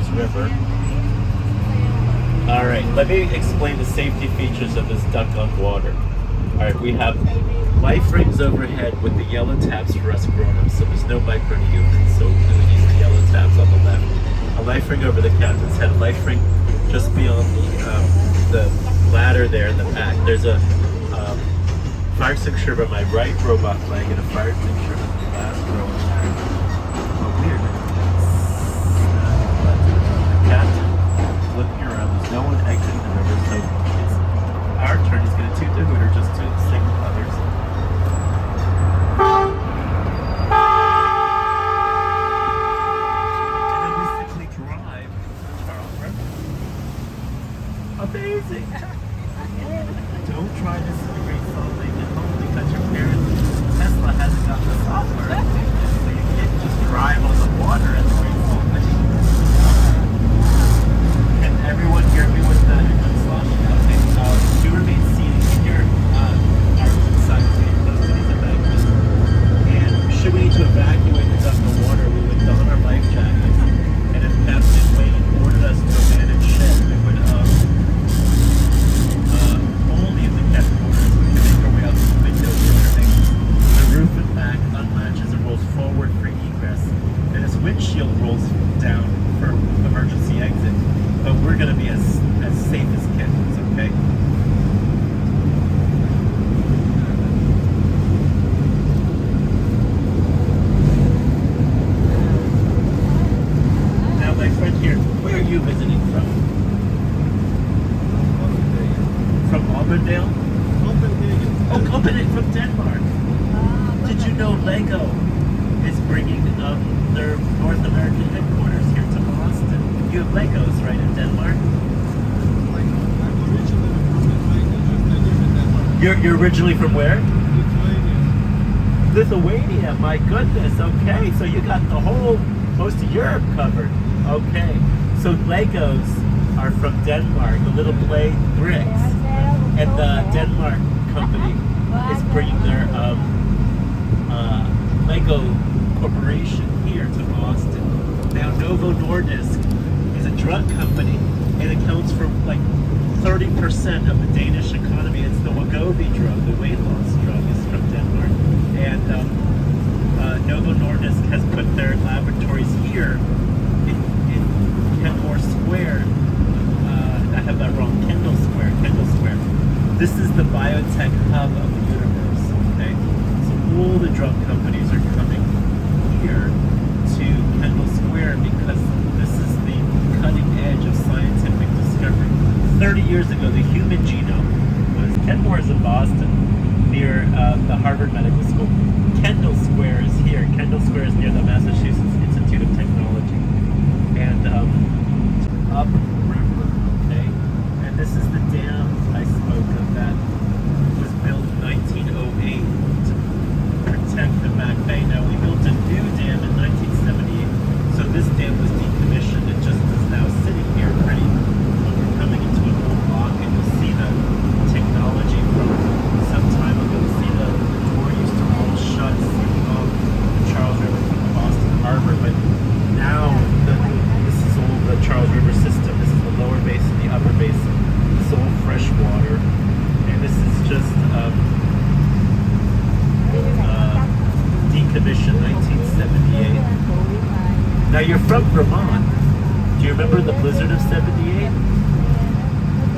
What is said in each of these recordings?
Charles River. Alright, let me explain the safety features of this duck on water. Alright, we have life rings overhead with the yellow tabs for us grown-ups, so there's no micro humans, so we use the yellow tabs on the left. A life ring over the captain's head, a life ring just beyond the ladder there in the back. There's a fire extinguisher on my right robot flag and a fire extinguisher on the last row. Oh, weird. The captain looking around, there's no one exiting the river, so it's our turn. He's going to toot the hooter just to signal others. And then we simply drive the Charles River. Amazing! Don't try this in the Great Salt Lake at home because your parents' Tesla hasn't got the software. So you can't just drive on the water at the Great Salt Lake. Can everyone hear me with the engine slosh? Okay, do remain seated in your side seat close to these embankments. And should we need to evacuate the duck of water, we would don our life jackets. And if Captain Wayne ordered us to abandon ship, we would only if the captain orders we can make our way out to the window turning. The roof and back unlatches and rolls forward for egress. And his windshield rolls down for emergency exit. But we're going to be as safe as kittens, okay? Now, my friend here, where are you visiting from? From Auburndale? Oh, Copenhagen from Denmark. Did you know Lego is bringing their North American headquarters here to Boston? You have Legos, right, in Denmark? You're originally from where? Lithuania, my goodness, okay. So you got most of Europe covered. Okay. So Legos are from Denmark, the little blade bricks. And the Denmark company is bringing their Lego corporation here to Boston. Now, Novo Nordisk is a drug company and accounts for like 30% of the Danish economy. It's the Wegovy drug, the weight loss drug, is from Denmark. And Novo Nordisk has put their laboratories here in Kenmore Square. I have that wrong. Kendall Square. This is the biotech hub of the universe, okay? So all the drug companies are coming here to Kendall Square because this is the cutting edge of scientific discovery. 30 years ago, the human genome was... Kenmore is in Boston, near the Harvard Medical School. Kendall Square is here. Kendall Square is near the Massachusetts Institute of Technology. And upriver, okay? And this is the dam I spoke of that was built in 1908 to protect the Back Bay. Now, we built a new dam in 1978, so this dam was decommissioned. It just is now sitting here ready. We're coming into an old lock, and you'll see the technology from some time ago. See the door used to roll shut, sealing off the Charles River from the Boston Harbor, but now this is all the Charles River system. This is the lower basin, the upper basin. This is all fresh water, and this is just decommissioned 1978. Now you're from Vermont. Do you remember the blizzard of '78?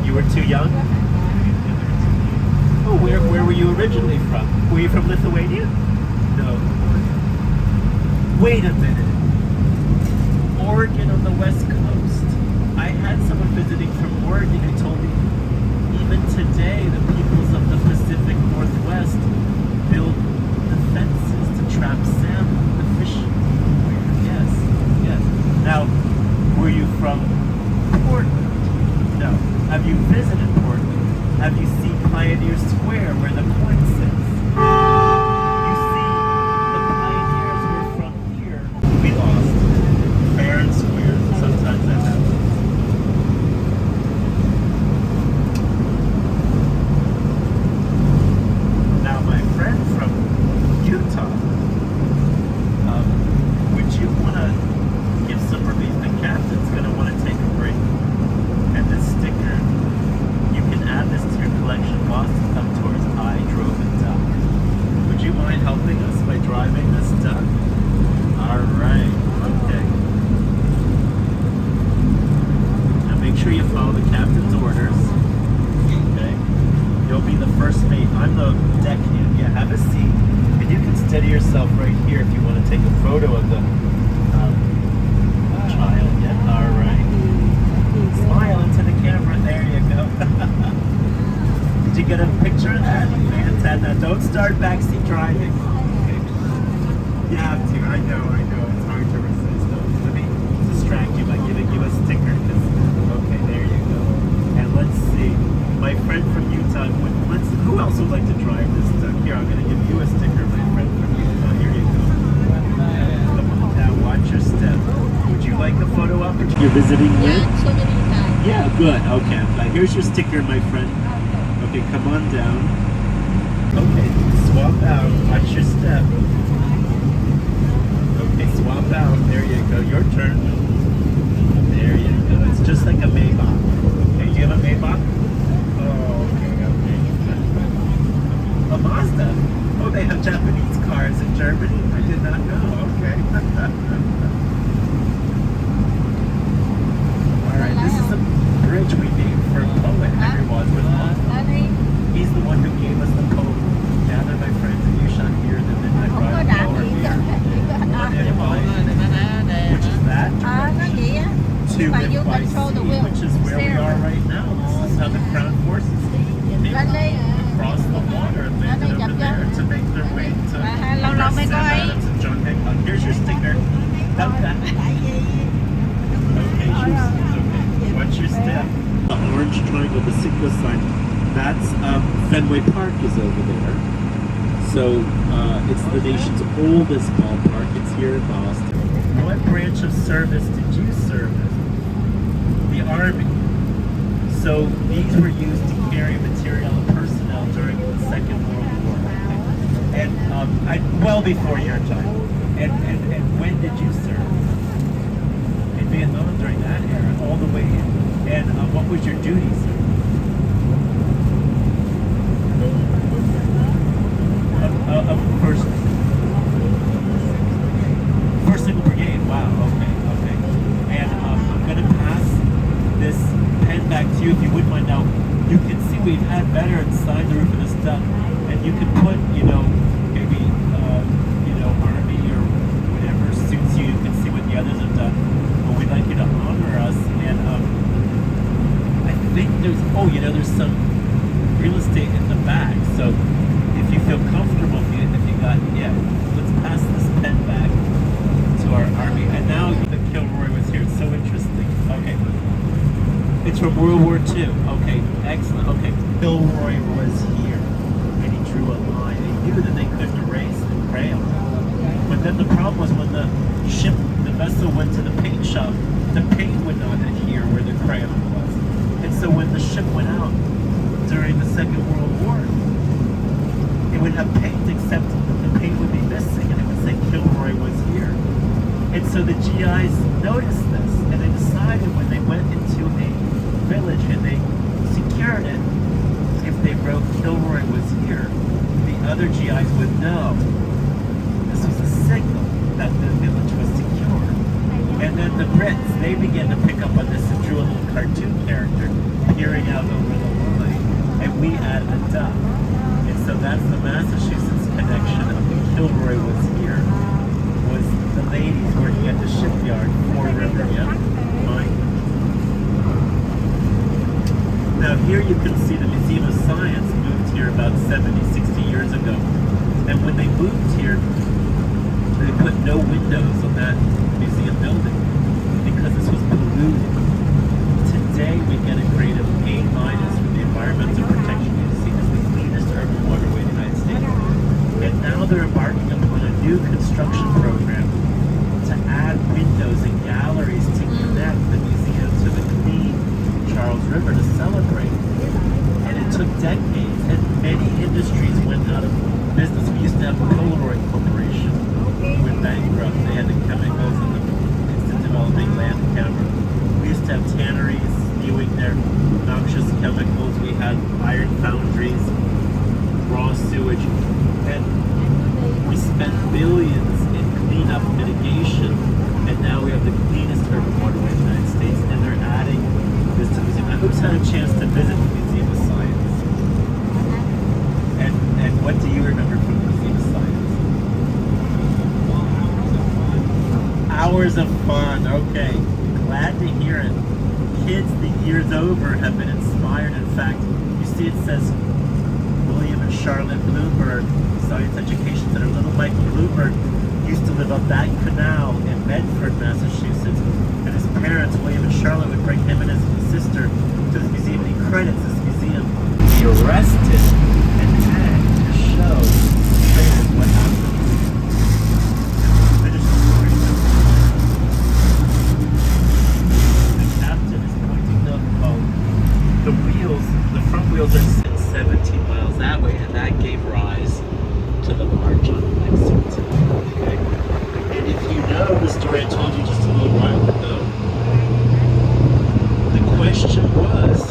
You were too young? Oh, where were you originally from? Were you from Lithuania? No. Wait a minute. Oregon on the west coast. I had someone visiting from Oregon who told me even today the peoples of the Pacific Northwest build the fences to trap salmon, the fishing. Yes. Now, were you from Portland? No. Have you visited Portland? Have you seen Pioneer Square where the coin sits? You see, the pioneers were from here. We lost. Fair and square. Sometimes that happens. Now, my friend from Utah, would you want to give some reviews? The captain's going to want be the first mate. I'm the deckhand. Yeah, have a seat. And you can steady yourself right here if you want to take a photo of the child. Yeah, all right. Smile into the camera. There you go. Did you get a picture of that? Fantastic. Now, don't start backseat driving. Okay. You have to. I know. It's hard to resist. Let me distract you by giving you a sticker. Okay, there you go. And let's see. My friend from Utah. Who else would like to drive this stuff? Here, I'm going to give you a sticker, my friend from Utah. Here you go. Come on, now watch your step. Would you like a photo op? You're visiting with? So many times. Yeah, good. Okay. Here's your sticker, my friend. Okay, come on down. Okay, swap out. Watch your step. Okay, swap out. There you go. Your turn. There you go. It's just like a Maybach. Okay, do you have a Maybach? Oh, okay. A Mazda. Oh, they have Japanese cars in Germany. I did not know. Okay. All right, this is a bridge we named for a poet, Henry Wadsworth Longfellow. He's the one who gave us the poem, Gather my friends and you shall hear the midnight Không có ride đặt over gì here. hết. Which is that Nó direction vậy á. to But you NYC, control the wheel. which is where we are right now. This is how the Crown Forces came Lên đi. across the water and landed over there to make their way to Lâu lâu mới có Sam ý. Adams and John Hancock. Here's your sticker. Dump that. Okay, okay. Watch your step. The orange triangle, the Citgo sign, that's Fenway Park is over there. So it's the nation's oldest ballpark. It's here in Boston. What branch of service did you serve in? The Army. So these were used to carry material and personnel during the Second World War. And well before your time. And when did you serve? In Vietnam during that era, all the way in. And what was your duty, sir? First Single Brigade. Wow. Okay. And I'm gonna pass this pen back to you if you wouldn't mind. Now, you can see we've had veterans sign the roof of this stuff, and you can put, maybe, Army or whatever suits you. You can see what the others have done. But we'd like you to honor us, and I think there's some real estate in the back. So if you feel comfortable, if you got, let's pass this pen back to our Army. And now the Kilroy was here. It's so interesting. Okay. It's from World War II. Okay, excellent. Okay. Kilroy was here, and he drew a line. He knew that they couldn't erase the crayon. But then the problem was when the vessel went to the paint shop, the paint would not adhere where the crayon was. And so when the ship went out during the Second World War, it would have paint, except the paint would be missing, and it would say Kilroy was here. And so the GIs noticed this, and they decided when they went into a village and they secured it, if they wrote Kilroy was here, the other GIs would know this was a signal that the village was secure. And then the Brits, they began to pick up on this and drew a little cartoon character peering out over the line, and we added a duck. And so that's the Massachusetts connection of Kilroy was here, was the ladies working at the shipyard, Fore River, Mine. Now here you can see the Museum of Science moved here about 70, 60 years ago. And when they moved here, they put no windows on that museum building because this was polluted. Today we get a grade of A- from the Environmental Protection Agency as the cleanest urban waterway in the United States. And now they're embarking upon a new construction program to add windows and galleries to connect the museum to the clean Charles River to celebrate. And it took decades, and many industries went out of business. We used to have Polaroid Corporation, went bankrupt. They had the chemicals and the instant developing land camera. We used to have tanneries spewing their noxious chemicals. We had iron foundries, raw sewage, and we spent billions in cleanup mitigation, and now we have the cleanest urban waterway in the United States, and they're adding this to the museum. Now, who's had a chance to visit the Museum of Science? What do you remember from Museum of Science? Hours of fun. Okay. Glad to hear it. Kids the years over have been inspired. In fact, you see it says William and Charlotte Bloomberg, Science Education Center. Little Michael Bloomberg used to live up that canal in Medford, Massachusetts. And his parents, William and Charlotte, would bring him and his sister to this museum, and he credits this museum. He arrested and had to show traitors what happened. Finish the story. The captain is pointing out, well, the front wheels are 17 miles that way, and that gave rise to the march on Lexington. Okay? And if you know the story I told you just a little while ago, the question was,